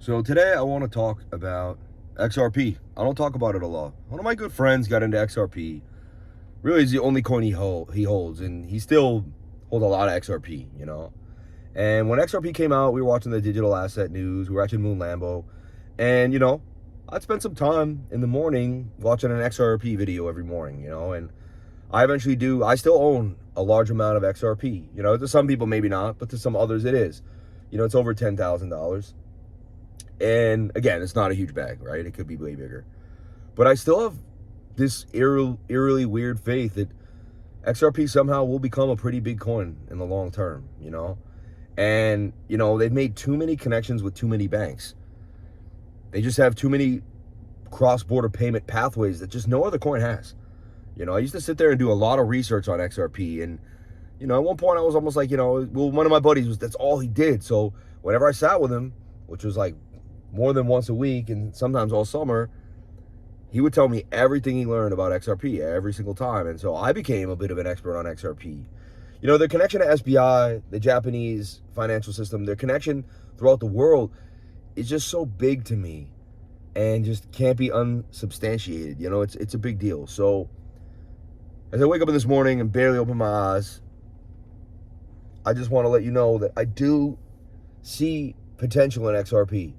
So today I want to talk about XRP. I don't talk about it a lot. One of my good friends got into XRP. Really, is the only coin he holds, and he still holds a lot of XRP, you know. And when XRP came out, we were watching the digital asset news. We were watching Moon Lambo, and I'd spend some time in the morning watching an XRP video every morning, and I eventually do. I still own a large amount of XRP. To some people maybe not, but to some others it is. It's over $10,000. And again, it's not a huge bag, right? It could be way bigger. But I still have this eerily weird faith that XRP somehow will become a pretty big coin in the long term, And, they've made too many connections with too many banks. They just have too many cross-border payment pathways that just no other coin has. I used to sit there and do a lot of research on XRP. And, at one point I was almost like, one of my buddies that's all he did. So whenever I sat with him, which was like more than once a week and sometimes all summer, he would tell me everything he learned about XRP every single time. And so I became a bit of an expert on XRP. Their connection to SBI, the Japanese financial system, their connection throughout the world is just so big to me and just can't be unsubstantiated. It's a big deal. So as I wake up in this morning and barely open my eyes, I just want to let you know that I do see potential in XRP.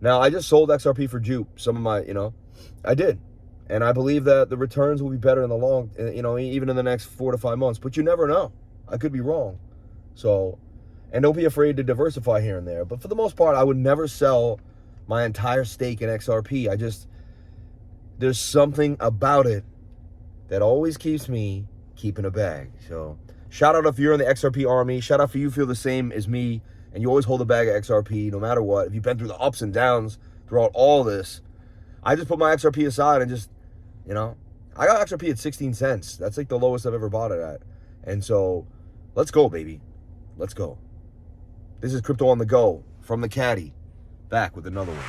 Now, I just sold XRP for Jupe. Some of my, I did. And I believe that the returns will be better in the long, even in the next 4 to 5 months. But you never know. I could be wrong. So, and don't be afraid to diversify here and there. But for the most part, I would never sell my entire stake in XRP. There's something about it that always keeps me keeping a bag. So, shout out if you're in the XRP army. Shout out if you feel the same as me and you always hold a bag of XRP no matter what. If you've been through the ups and downs throughout all this, I just put my XRP aside and just, I got XRP at 16 cents. That's like the lowest I've ever bought it at. And so, let's go, baby. Let's go. This is Crypto on the Go from the Caddy. Back with another one.